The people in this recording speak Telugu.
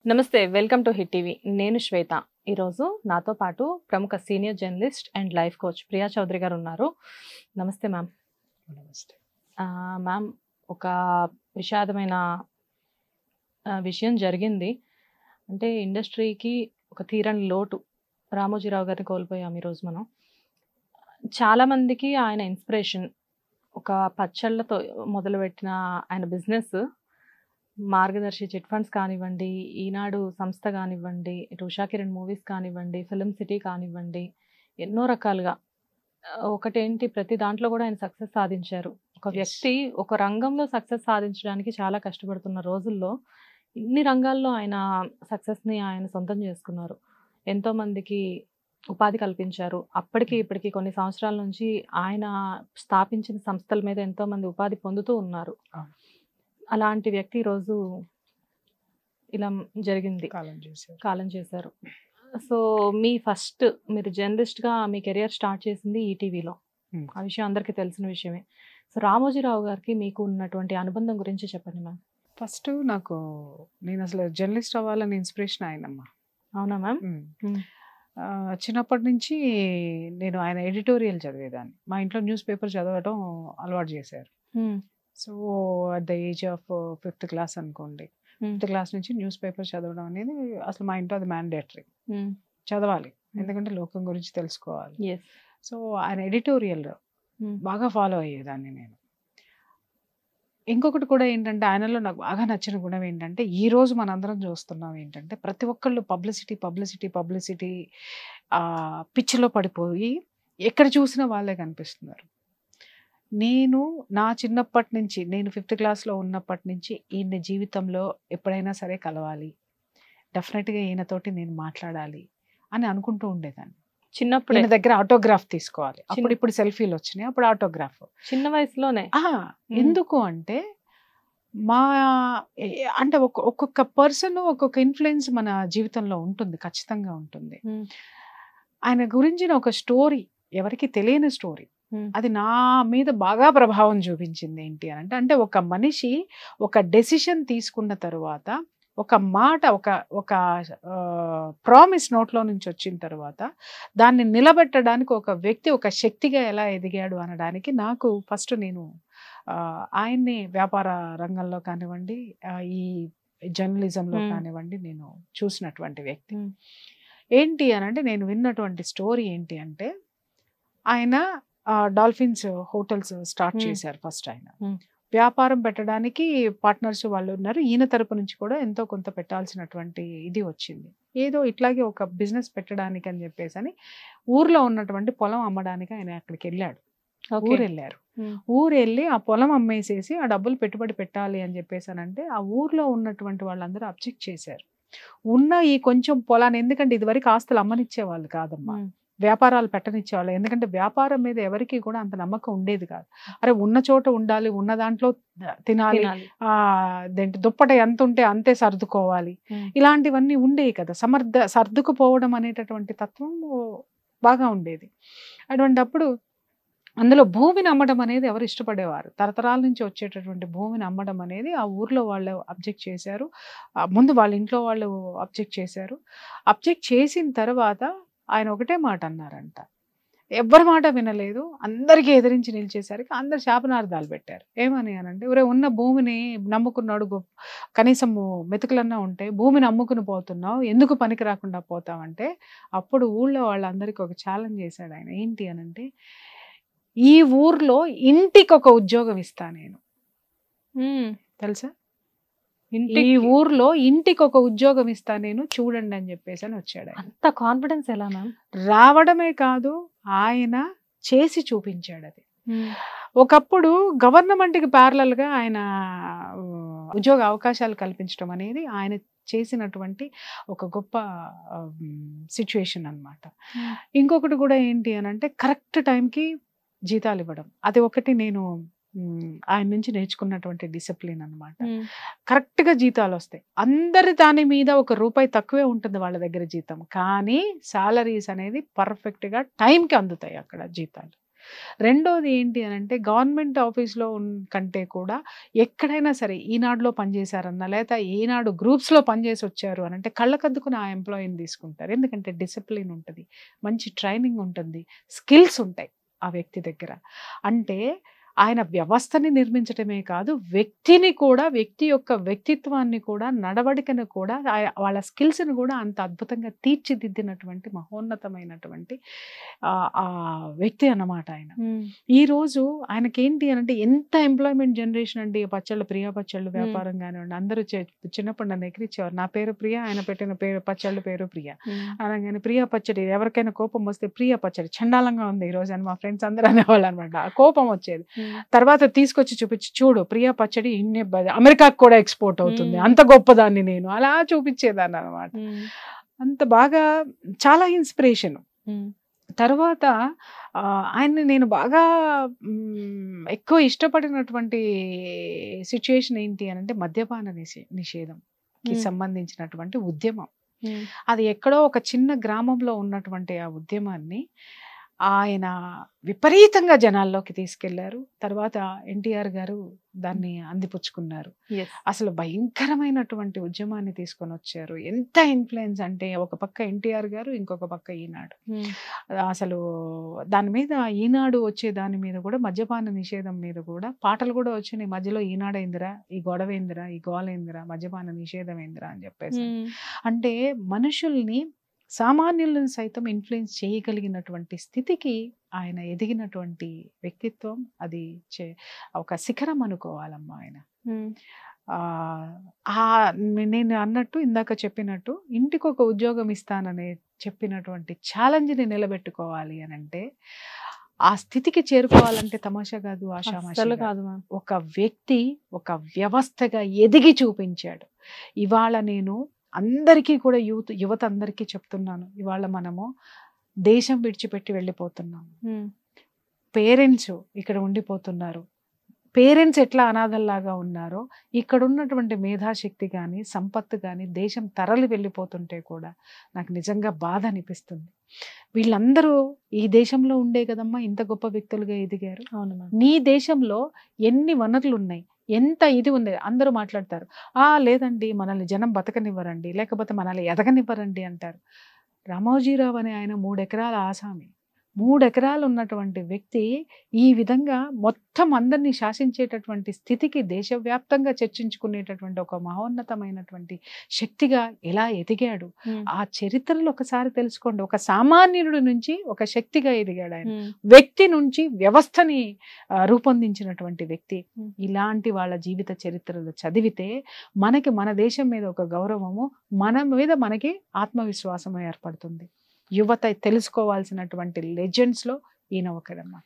నమస్తే, వెల్కమ్ టు హిట్ టీవీ. నేను శ్వేత. ఈరోజు నాతో పాటు ప్రముఖ senior journalist and life coach Priya Chaudhary గారు ఉన్నారు. నమస్తే మ్యామ్. నమస్తే. మ్యామ్, ఒక విషాదమైన విషయం జరిగింది. అంటే ఇండస్ట్రీకి ఒక తీరని లోటు. రామోజీరావు గారిని కోల్పోయాం ఈరోజు మనం. చాలామందికి ఆయన ఇన్స్పిరేషన్. ఒక పచ్చళ్ళతో మొదలుపెట్టిన ఆయన బిజినెస్ మార్గదర్శి చిట్ ఫండ్స్ కానివ్వండి, ఈనాడు సంస్థ కానివ్వండి, ఇటు ఉషా కిరణ్ మూవీస్ కానివ్వండి, ఫిల్మ్ సిటీ కానివ్వండి, ఎన్నో రకాలుగా ఒకటేంటి ప్రతి దాంట్లో కూడా ఆయన సక్సెస్ సాధించారు. ఒక వ్యక్తి ఒక రంగంలో సక్సెస్ సాధించడానికి చాలా కష్టపడుతున్న రోజుల్లో ఇన్ని రంగాల్లో ఆయన సక్సెస్ని ఆయన సొంతం చేసుకున్నారు. ఎంతోమందికి ఉపాధి కల్పించారు. అప్పటికి ఇప్పటికి కొన్ని సంవత్సరాల నుంచి ఆయన స్థాపించిన సంస్థల మీద ఎంతోమంది ఉపాధి పొందుతూ ఉన్నారు. అలాంటి వ్యక్తి ఈరోజు ఇలా జరిగింది, కాలం చేశారు. సో మీరు జర్నలిస్ట్గా మీ కెరియర్ స్టార్ట్ చేసింది ఈటీవీలో. ఆ విషయం అందరికీ తెలిసిన విషయమే. సో రామోజీరావు గారికి మీకు ఉన్నటువంటి అనుబంధం గురించి చెప్పండి మ్యామ్. ఫస్ట్ నేను అసలు జర్నలిస్ట్ అవ్వాలని ఇన్స్పిరేషన్ ఆయనమ్మా. అవునా మ్యామ్? చిన్నప్పటి నుంచి నేను ఆయన ఎడిటోరియల్ చదివేదాన్ని. మా ఇంట్లో న్యూస్ పేపర్ చదవడం అలవాటు చేశారు. So at the age of 5th class అనుకోండి, 5th క్లాస్ నుంచి న్యూస్ పేపర్ చదవడం అనేది అసలు మా ఇంట్లో అది మ్యాండేటరీ, చదవాలి, ఎందుకంటే లోకం గురించి తెలుసుకోవాలి. సో ఆయన ఎడిటోరియల్ బాగా ఫాలో అయ్యేదాన్ని నేను. ఇంకొకటి కూడా ఏంటంటే ఆయనలో నాకు బాగా నచ్చిన గుణం ఏంటంటే, ఈ రోజు మనందరం చూస్తున్నాం ఏంటంటే ప్రతి ఒక్కళ్ళు పబ్లిసిటీ పబ్లిసిటీ పబ్లిసిటీ పిచ్చిలో పడిపోయి ఎక్కడ చూసినా వాళ్ళే కనిపిస్తున్నారు. నేను నా చిన్నప్పటి నుంచి, నేను 5th క్లాస్లో ఉన్నప్పటి నుంచి ఈయన జీవితంలో ఎప్పుడైనా సరే కలవాలి, డెఫినెట్గా ఈయనతోటి నేను మాట్లాడాలి అని అనుకుంటూ ఉండేదాన్ని. చిన్నప్పుడు ఈయన దగ్గర ఆటోగ్రాఫ్ తీసుకోవాలి. ఇప్పుడు సెల్ఫీలు వచ్చినాయి, అప్పుడు ఆటోగ్రాఫ్ చిన్న వయసులోనే. ఎందుకు అంటే అంటే ఒక్కొక్క పర్సన్ ఒక్కొక్క ఇన్ఫ్లుయెన్స్ మన జీవితంలో ఉంటుంది, ఖచ్చితంగా ఉంటుంది. ఆయన గురించిన ఒక స్టోరీ, ఎవరికి తెలియని స్టోరీ, అది నా మీద బాగా ప్రభావం చూపించింది. ఏంటి అని అంటే ఒక మనిషి ఒక డెసిషన్ తీసుకున్న తర్వాత, ఒక మాట, ఒక ప్రామిస్ నోట్లో నుంచి వచ్చిన తర్వాత దాన్ని నిలబెట్టడానికి ఒక వ్యక్తి ఒక శక్తిగా ఎలా ఎదిగాడు అనడానికి నాకు ఫస్ట్ నేను ఆయన్ని వ్యాపార రంగంలో కానివ్వండి, ఈ జర్నలిజంలో కానివ్వండి నేను చూసినటువంటి వ్యక్తి. ఏంటి అని అంటే నేను విన్నటువంటి స్టోరీ ఏంటి అంటే, ఆయన డాల్ఫిన్స్ హోటల్స్ స్టార్ట్ చేశారు. ఫస్ట్ ఆయన వ్యాపారం పెట్టడానికి పార్ట్నర్స్ వాళ్ళు ఉన్నారు. ఈయన తరపు నుంచి కూడా ఎంతో కొంత పెట్టాల్సినటువంటి ఇది వచ్చింది. ఏదో ఇట్లాగే ఒక బిజినెస్ పెట్టడానికి అని చెప్పేసి అని ఊర్లో ఉన్నటువంటి పొలం అమ్మడానికి ఆయన అక్కడికి వెళ్ళాడు. ఊరు వెళ్ళి ఆ పొలం అమ్మేసేసి ఆ డబ్బులు పెట్టుబడి పెట్టాలి అని చెప్పేసి అని అంటే ఆ ఊర్లో ఉన్నటువంటి వాళ్ళందరూ అబ్జెక్ట్ చేశారు. ఉన్న ఈ కొంచెం పొలాన్ని, ఎందుకంటే ఇదివరకు ఆస్తులు అమ్మనిచ్చే వాళ్ళు కాదమ్మా, వ్యాపారాలు పెట్టనిచ్చేవాళ్ళు. ఎందుకంటే వ్యాపారం మీద ఎవరికి కూడా అంత నమ్మకం ఉండేది కాదు. అరే ఉన్న చోట ఉండాలి, ఉన్న దాంట్లో తినాలి, దుప్పట ఎంత ఉంటే అంతే సర్దుకోవాలి, ఇలాంటివన్నీ ఉండేవి కదా. సర్దుకుపోవడం అనేటటువంటి తత్వం బాగా ఉండేది. అటువంటిప్పుడు అందులో భూమిని అమ్మడం అనేది ఎవరు ఇష్టపడేవారు? తరతరాల నుంచి వచ్చేటటువంటి భూమిని అమ్మడం అనేది ఆ ఊర్లో వాళ్ళు అబ్జెక్ట్ చేశారు. ముందు వాళ్ళ ఇంట్లో వాళ్ళు అబ్జెక్ట్ చేశారు. అబ్జెక్ట్ చేసిన తర్వాత ఆయన ఒకటే మాట అన్నారంట, ఎవ్వరి మాట వినలేదు, అందరికీ ఎదిరించి నిలిచేసరికి అందరు శాపనార్థాలు పెట్టారు. ఏమని అనంటే, ఒరే ఉన్న భూమిని నమ్ముకున్నాడు, కనీసం మెతుకులన్నా ఉంటే భూమిని అమ్ముకుని పోతున్నావు, ఎందుకు పనికి రాకుండా పోతావంటే, అప్పుడు ఊళ్ళో వాళ్ళందరికీ ఒక ఛాలెంజ్ చేశాడు ఆయన. ఏంటి అనంటే, ఈ ఊర్లో ఇంటికి ఒక ఉద్యోగం ఇస్తా నేను, తెలుసా, ఈ ఊర్లో ఇంటికి ఒక ఉద్యోగం ఇస్తా నేను, చూడండి అని చెప్పేసి అని వచ్చాడు. అంత కాన్ఫిడెన్స్ ఎలా మ్యామ్? రావడమే కాదు, ఆయన చేసి చూపించాడు. అది ఒకప్పుడు గవర్నమెంట్కి ప్యారలల్ గా ఆయన ఉద్యోగ అవకాశాలు కల్పించడం అనేది ఆయన చేసినటువంటి ఒక గొప్ప సిచ్యువేషన్ అన్నమాట. ఇంకొకటి కూడా ఏంటి అని అంటే, కరెక్ట్ టైంకి జీతాలు ఇవ్వడం, అది ఒకటి నేను ఆయన నుంచి నేర్చుకున్నటువంటి డిసిప్లిన్ అన్నమాట. కరెక్ట్గా జీతాలు వస్తాయి. అందరి దాని మీద ₹1 తక్కువే ఉంటుంది వాళ్ళ దగ్గర జీతం, కానీ సాలరీస్ అనేది పర్ఫెక్ట్గా టైంకి అందుతాయి అక్కడ జీతాలు. రెండోది ఏంటి అని అంటే గవర్నమెంట్ ఆఫీస్లో కంటే కూడా ఎక్కడైనా సరే ఈనాడులో పనిచేశారన్నా లేదా ఈనాడు గ్రూప్స్లో పనిచేసి వచ్చారు అని అంటే కళ్ళకద్దుకుని ఆ ఎంప్లాయీని తీసుకుంటారు. ఎందుకంటే డిసిప్లిన్ ఉంటుంది, మంచి ట్రైనింగ్ ఉంటుంది, స్కిల్స్ ఉంటాయి ఆ వ్యక్తి దగ్గర. అంటే ఆయన వ్యవస్థని నిర్మించటమే కాదు, వ్యక్తిని కూడా, వ్యక్తి యొక్క వ్యక్తిత్వాన్ని కూడా, నడవడికను కూడా, వాళ్ళ స్కిల్స్ని కూడా అంత అద్భుతంగా తీర్చిదిద్దినటువంటి మహోన్నతమైనటువంటి ఆ వ్యక్తి అన్నమాట ఆయన. ఈరోజు ఆయనకేంటి అని అంటే ఎంత ఎంప్లాయ్మెంట్ జనరేషన్ అండి. పచ్చళ్ళు, ప్రియా పచ్చళ్ళు వ్యాపారం కానివ్వండి, అందరూ చిన్నప్పుడు నన్ను ఎక్కిరిచ్చేవారు. నా పేరు ప్రియా, ఆయన పెట్టిన పచ్చళ్ళు పేరు ప్రియా అనగానే ప్రియా పచ్చడి, ఎవరికైనా కోపం వస్తే ప్రియా పచ్చడి చండాలంగా ఉంది ఈరోజు అని మా ఫ్రెండ్స్ అందరూ అనేవాళ్ళు అనమాట. కోపం వచ్చేది. తర్వాత తీసుకొచ్చి చూపించి, చూడు ప్రియా పచ్చడి అమెరికాకు కూడా ఎక్స్పోర్ట్ అవుతుంది, అంత గొప్పదాన్ని నేను అలా చూపించేదాన్ని అనమాట. అంత బాగా చాలా ఇన్స్పిరేషన్. తర్వాత ఆయన్ని నేను బాగా ఎక్కువ ఇష్టపడినటువంటి సిచ్యుయేషన్ ఏంటి అని అంటే మద్యపాన నిషేధంకి సంబంధించినటువంటి ఉద్యమం. అది ఎక్కడో ఒక చిన్న గ్రామంలో ఉన్నటువంటి ఆ ఉద్యమాన్ని ఆయన విపరీతంగా జనాల్లోకి తీసుకెళ్లారు. తర్వాత ఎన్టీఆర్ గారు దాన్ని అందిపుచ్చుకున్నారు. అసలు భయంకరమైనటువంటి ఉద్యమాన్ని తీసుకొని వచ్చారు. ఎంత ఇన్ఫ్లుయెన్స్ అంటే ఒక పక్క ఎన్టీఆర్ గారు, ఇంకొక పక్క ఈనాడు. అసలు దాని మీద ఈనాడు వచ్చే దాని మీద కూడా మద్యపాన నిషేధం మీద కూడా పాటలు కూడా వచ్చినాయి. మధ్యలో ఈనాడైందిరా, ఈ గొడవేందిరా, ఈ గోలేందిరా, మద్యపాన నిషేధం ఏందిరా అని చెప్పేసి. అంటే మనుషుల్ని, సామాన్యులను సైతం ఇన్ఫ్లుయెన్స్ చేయగలిగినటువంటి స్థితికి ఆయన ఎదిగినటువంటి వ్యక్తిత్వం. అది ఒక శిఖరం అనుకోవాలమ్మా ఆయన. నేను అన్నట్టు, ఇందాక చెప్పినట్టు, ఇంటికి ఒక ఉద్యోగం ఇస్తానని చెప్పినటువంటి ఛాలెంజ్ని నిలబెట్టుకోవాలి అని అంటే, ఆ స్థితికి చేరుకోవాలంటే తమాషా కాదు, ఆషామాషి కాదు. ఒక వ్యక్తి ఒక వ్యవస్థగా ఎదిగి చూపించాడు. ఇవాళ నేను అందరికీ కూడా యువత అందరికీ చెప్తున్నాను, ఇవాళ మనము దేశం విడిచిపెట్టి వెళ్ళిపోతున్నాము. పేరెంట్స్ ఇక్కడ ఉండిపోతున్నారు. పేరెంట్స్ ఎట్లా అనాథల్లాగా ఉన్నారో, ఇక్కడ ఉన్నటువంటి మేధాశక్తి కానీ, సంపత్తు కానీ దేశం తరలి వెళ్ళిపోతుంటే కూడా నాకు నిజంగా బాధ అనిపిస్తుంది. వీళ్ళందరూ ఈ దేశంలో ఉండే కదమ్మా ఇంత గొప్ప వ్యక్తులుగా ఎదిగారు. నీ దేశంలో ఎన్ని వనరులు ఉన్నాయి, ఎంత ఇది ఉంది. అందరూ మాట్లాడతారు, లేదండి మనల్ని జనం బతకనివ్వరండి, లేకపోతే మనల్ని ఎదగనివ్వరండి అంటారు. రామోజీరావు అనే ఆయన 3 ఎకరాల ఆసామి, 3 ఎకరాలు ఉన్నటువంటి వ్యక్తి ఈ విధంగా మొత్తం అందరినీ శాసించేటటువంటి స్థితికి దేశవ్యాప్తంగా చర్చించుకునేటటువంటి ఒక మహోన్నతమైనటువంటి శక్తిగా ఎలా ఎదిగాడు. ఆ చరిత్రలో ఒకసారి తెలుసుకోండి. ఒక సామాన్యుడి నుంచి ఒక శక్తిగా ఎదిగాడు ఆయన. వ్యక్తి నుంచి వ్యవస్థని రూపొందించినటువంటి వ్యక్తి. ఇలాంటి వాళ్ళ జీవిత చరిత్రలు చదివితే మనకి మన దేశం మీద ఒక గౌరవము, మన మీద మనకి ఆత్మవిశ్వాసము ఏర్పడుతుంది. యువత తెలుసుకోవాల్సినటువంటి లెజెండ్స్లో ఈయన ఒకడమ్మా.